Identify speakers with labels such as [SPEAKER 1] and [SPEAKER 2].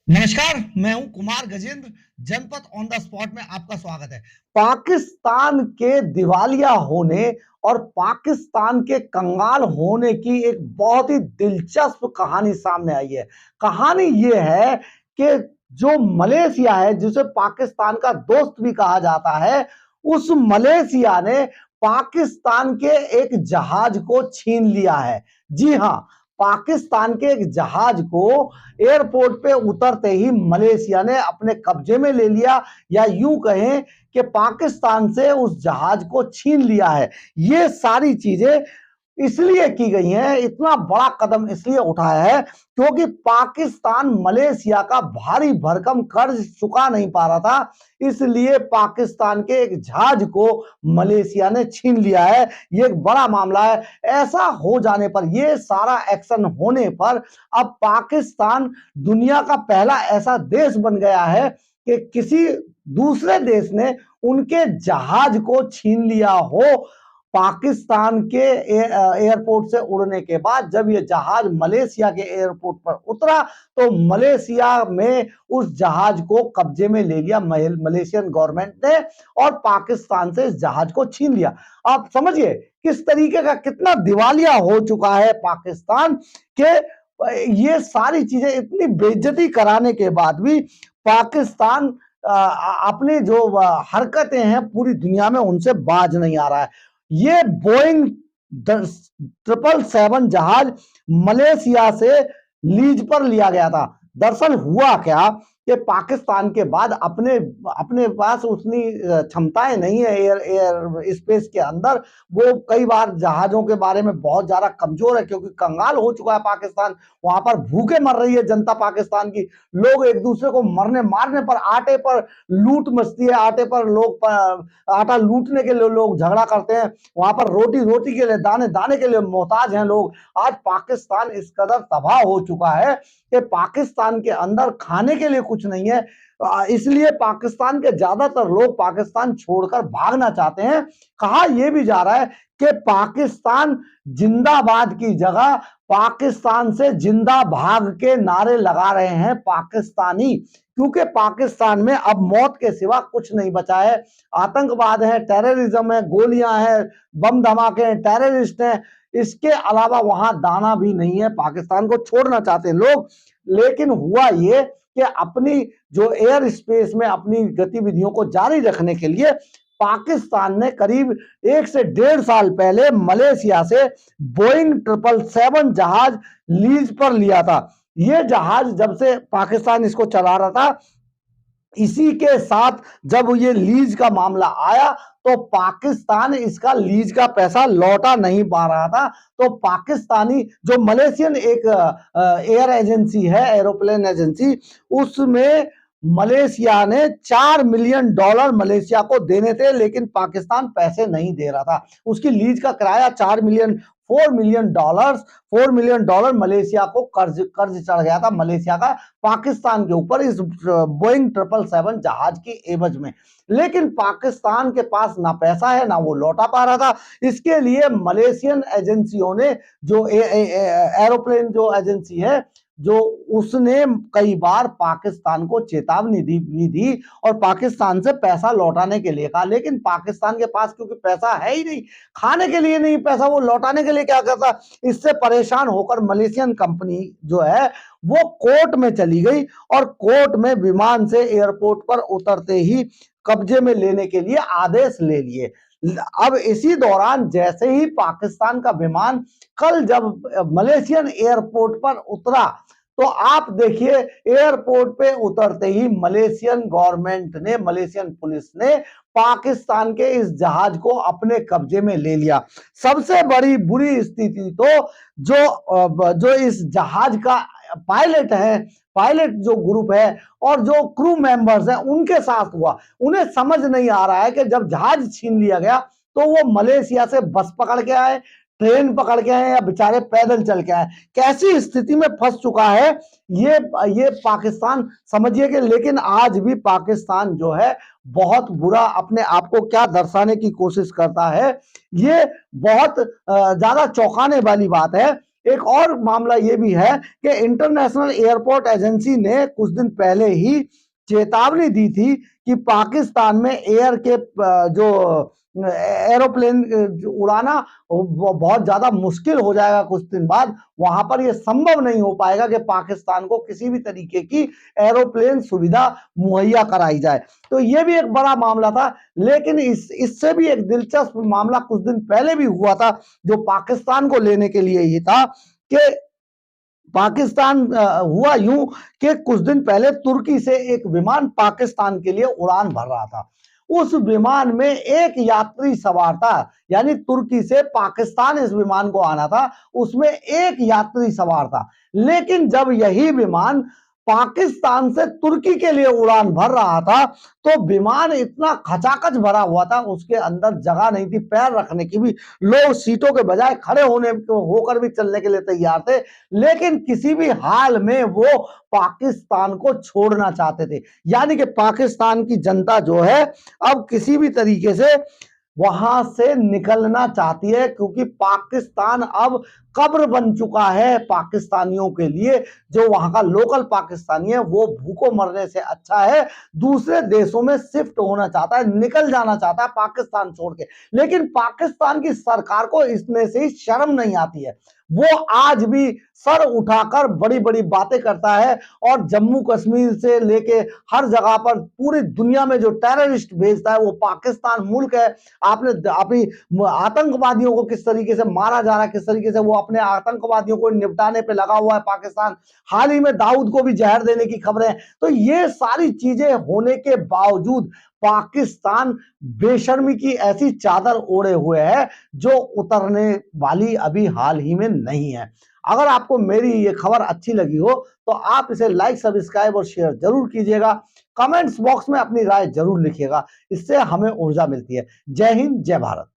[SPEAKER 1] नमस्कार, मैं हूं कुमार गजेंद्र। जनपद ऑन द स्पॉट में आपका स्वागत है। पाकिस्तान के दिवालिया होने और पाकिस्तान के कंगाल होने की एक बहुत ही दिलचस्प कहानी सामने आई है। कहानी ये है कि जो मलेशिया है, जिसे पाकिस्तान का दोस्त भी कहा जाता है, उस मलेशिया ने पाकिस्तान के एक जहाज को छीन लिया है। जी हाँ, पाकिस्तान के एक जहाज को एयरपोर्ट पे उतरते ही मलेशिया ने अपने कब्जे में ले लिया, या यूं कहें कि पाकिस्तान से उस जहाज को छीन लिया है। ये सारी चीजें इसलिए की गई हैं, इतना बड़ा कदम इसलिए उठाया है क्योंकि पाकिस्तान मलेशिया का भारी भरकम कर्ज चुका नहीं पा रहा था। इसलिए पाकिस्तान के एक जहाज को मलेशिया ने छीन लिया है। ये एक बड़ा मामला है। ऐसा हो जाने पर, ये सारा एक्शन होने पर, अब पाकिस्तान दुनिया का पहला ऐसा देश बन गया है कि किसी दूसरे देश ने उनके जहाज को छीन लिया हो। पाकिस्तान के एयरपोर्ट से उड़ने के बाद जब ये जहाज मलेशिया के एयरपोर्ट पर उतरा, तो मलेशिया में उस जहाज को कब्जे में ले लिया मलेशियन गवर्नमेंट ने, और पाकिस्तान से इस जहाज को छीन लिया। आप समझिए किस तरीके का, कितना दिवालिया हो चुका है पाकिस्तान के। ये सारी चीजें इतनी बेइज्जती कराने के बाद भी पाकिस्तान अपने जो हरकतें हैं पूरी दुनिया में, उनसे बाज नहीं आ रहा है। ये बोइंग 777 जहाज मलेशिया से लीज पर लिया गया था। दरअसल हुआ क्या कि पाकिस्तान के बाद अपने अपने पास उतनी क्षमताएं नहीं है एयर एयर स्पेस के अंदर। वो कई बार जहाजों के बारे में बहुत ज्यादा कमजोर है, क्योंकि कंगाल हो चुका है पाकिस्तान। वहां पर भूखे मर रही है जनता पाकिस्तान की। लोग एक दूसरे को मरने मारने पर, आटे पर लूट मचती है, आटे पर लोग आटा लूटने के लिए लोग झगड़ा करते हैं। वहां पर रोटी रोटी के लिए, दाने दाने के लिए मोहताज हैं लोग। आज पाकिस्तान इस कदर तबाह हो चुका है कि पाकिस्तान के अंदर खाने के लिए कुछ नहीं है। इसलिए पाकिस्तान के ज्यादातर लोग पाकिस्तान छोड़कर भागना चाहते हैं। कहा यह भी जा रहा है कि पाकिस्तान जिंदाबाद की जगह पाकिस्तान से जिंदा भाग के नारे लगा रहे हैं पाकिस्तानी, क्योंकि पाकिस्तान में अब मौत के सिवा कुछ नहीं बचा है। आतंकवाद है, टेररिज्म है, गोलियां हैं, बम धमाके हैं, टेररिस्ट हैं। इसके अलावा वहां दाना भी नहीं है। पाकिस्तान को छोड़ना चाहते हैं लोग। लेकिन हुआ ये कि अपनी जो एयर स्पेस में अपनी गतिविधियों को जारी रखने के लिए पाकिस्तान ने करीब 1 से 1.5 साल पहले मलेशिया से बोइंग 777 जहाज लीज पर लिया था। यह जहाज जब से पाकिस्तान इसको चला रहा था, इसी के साथ जब ये लीज का मामला आया, तो पाकिस्तान इसका लीज का पैसा लौटा नहीं पा रहा था। तो पाकिस्तानी जो मलेशियन एक एयर एजेंसी है, एरोप्लेन एजेंसी, उसमें मलेशिया ने $4 मिलियन मलेशिया को देने थे, लेकिन पाकिस्तान पैसे नहीं दे रहा था। उसकी लीज का किराया $4 मिलियन मलेशिया को कर्ज कर्ज चढ़ गया था मलेशिया का पाकिस्तान के ऊपर, इस बोइंग 777 जहाज की एवज में। लेकिन पाकिस्तान के पास ना पैसा है, ना वो लौटा पा रहा था। इसके लिए मलेशियन एजेंसियों ने, जो एरोप्लेन जो एजेंसी है, जो उसने कई बार पाकिस्तान को चेतावनी दी और पाकिस्तान से पैसा लौटाने के लिए कहा। लेकिन पाकिस्तान के पास क्योंकि पैसा है ही नहीं, खाने के लिए नहीं पैसा, वो लौटाने के लिए क्या करता। इससे परेशान होकर मलेशियन कंपनी जो है वो कोर्ट में चली गई, और कोर्ट में विमान से एयरपोर्ट पर उतरते ही कब्जे में लेने के लिए आदेश ले लिए। अब इसी दौरान जैसे ही पाकिस्तान का विमान कल जब मलेशियन एयरपोर्ट पर उतरा, तो आप देखिए एयरपोर्ट पे उतरते ही मलेशियन गवर्नमेंट ने, मलेशियन पुलिस ने पाकिस्तान के इस जहाज को अपने कब्जे में ले लिया। सबसे बड़ी बुरी स्थिति तो जो इस जहाज का पायलट है, पायलट जो ग्रुप है और जो क्रू मेंबर्स हैं, उनके साथ हुआ। उन्हें समझ नहीं आ रहा है कि जब जहाज छीन लिया गया तो वो मलेशिया से बस पकड़ के आए, ट्रेन पकड़ के आए, या बेचारे पैदल चल के आए। कैसी स्थिति में फंस चुका है ये पाकिस्तान, समझिए कि। लेकिन आज भी पाकिस्तान जो है बहुत बुरा अपने आप को क्या दर्शाने की कोशिश करता है। ये बहुत ज्यादा चौंकाने वाली बात है। एक और मामला ये भी है कि इंटरनेशनल एयरपोर्ट एजेंसी ने कुछ दिन पहले ही चेतावनी दी थी कि पाकिस्तान में एयर के जो एरोप्लेन उड़ाना बहुत ज्यादा मुश्किल हो जाएगा। कुछ दिन बाद वहां पर यह संभव नहीं हो पाएगा कि पाकिस्तान को किसी भी तरीके की एरोप्लेन सुविधा मुहैया कराई जाए। तो यह भी एक बड़ा मामला था। लेकिन इससे भी एक दिलचस्प मामला कुछ दिन पहले भी हुआ था, जो पाकिस्तान को लेने के लिए ही था कि पाकिस्तान हुआ यूं कि कुछ दिन पहले तुर्की से एक विमान पाकिस्तान के लिए उड़ान भर रहा था। उस विमान में एक यात्री सवार था, यानी तुर्की से पाकिस्तान इस विमान को आना था, उसमें एक यात्री सवार था। लेकिन जब यही विमान पाकिस्तान से तुर्की के लिए उड़ान भर रहा था, तो विमान इतना खचाखच भरा हुआ था, उसके अंदर जगह नहीं थी पैर रखने की भी। लोग सीटों के बजाय खड़े होने होकर भी चलने के लिए तैयार थे, लेकिन किसी भी हाल में वो पाकिस्तान को छोड़ना चाहते थे। यानी कि पाकिस्तान की जनता जो है अब किसी भी तरीके से वहां से निकलना चाहती है, क्योंकि पाकिस्तान अब कब्र बन चुका है पाकिस्तानियों के लिए। जो वहां का लोकल पाकिस्तानी है वो भूखों मरने से अच्छा है दूसरे देशों में शिफ्ट होना चाहता है, निकल जाना चाहता है पाकिस्तान छोड़ के। लेकिन पाकिस्तान की सरकार को इसमें से शर्म नहीं आती है। वो आज भी सर उठाकर बड़ी बड़ी बातें करता है और जम्मू कश्मीर से लेके हर जगह पर पूरी दुनिया में जो टेररिस्ट भेजता है वो पाकिस्तान मुल्क है। आपने अपनी आतंकवादियों को किस तरीके से मारा जा रहा है, किस तरीके से वो अपने आतंकवादियों को निपटाने पे लगा हुआ है पाकिस्तान। हाल ही में दाऊद को भी जहर देने की खबरें। तो ये सारी चीजें होने के बावजूद पाकिस्तान बेशर्मी की ऐसी चादर ओढ़े हुए है जो उतरने वाली अभी हाल ही में नहीं है। अगर आपको मेरी ये खबर अच्छी लगी हो तो आप इसे लाइक, सब्सक्राइब और शेयर जरूर कीजिएगा। कमेंट्स बॉक्स में अपनी राय जरूर लिखिएगा, इससे हमें ऊर्जा मिलती है। जय हिंद, जय भारत।